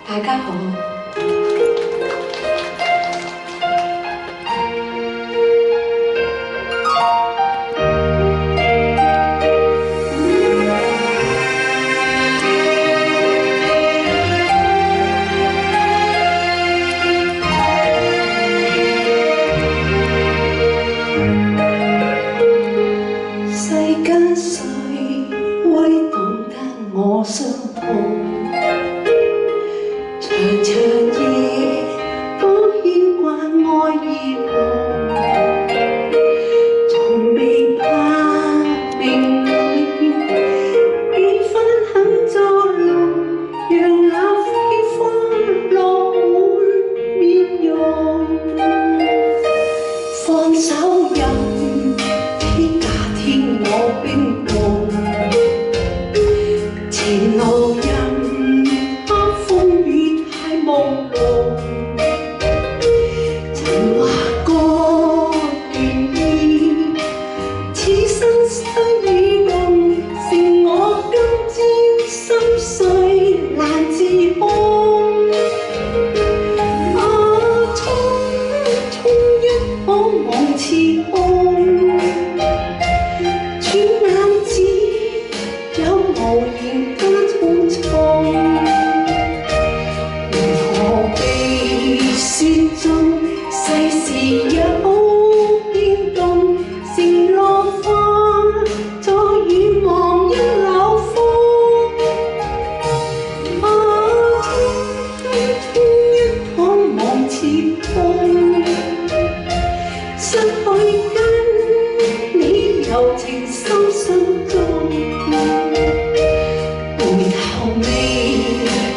大家好。世間誰會懂得我傷痛？長長夜多牽掛愛與夢，從未怕命裏幾番肯作弄，讓那飛花落滿面容。放手任披假天我冰凍，前路任黑風雨太朦朧。曾話過願意，此生相與共，剩我今朝心碎難自控。衝一可望似空，轉眼只有無言加匆匆。如何被雪中世事有變動，成落花再遠望一縷風。衝一可望似空，失去跟你柔情深深中，回頭未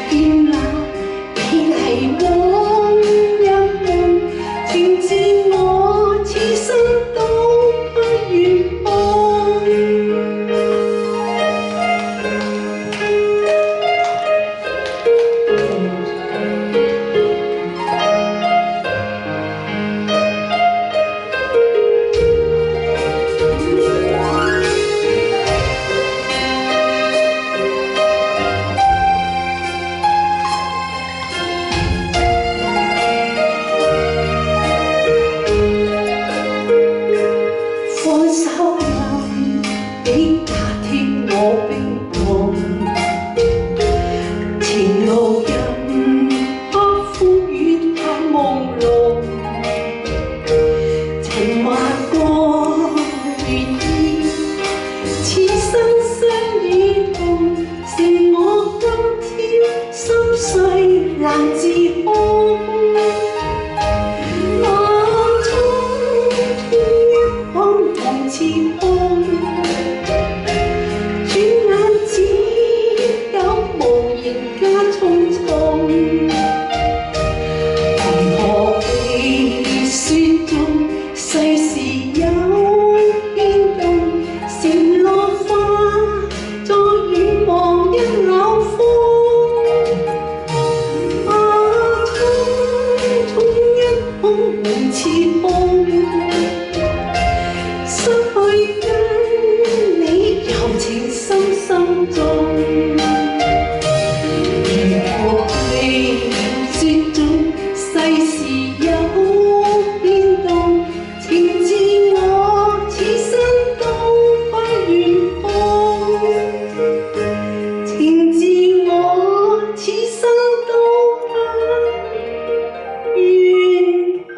見那美麗往日夢，情自我此生都不願放。放手任俾假天我冰凍，前路任黑風雨太朦朧。曾話過願意，此生相與共，剩我今朝心碎難自控。似空，轉眼只有無言加匆匆。為何被雪中世事有變動，成落花再遠望一縷風。衝一可望似空，失去跟你柔情深深中。如何被雪中世事有變動，情自我此生都不願放。情自我此生都不願放。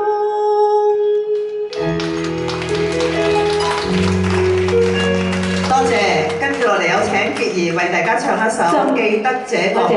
多謝，跟住落嚟有請傑兒為大家唱一首《記得這個夢》。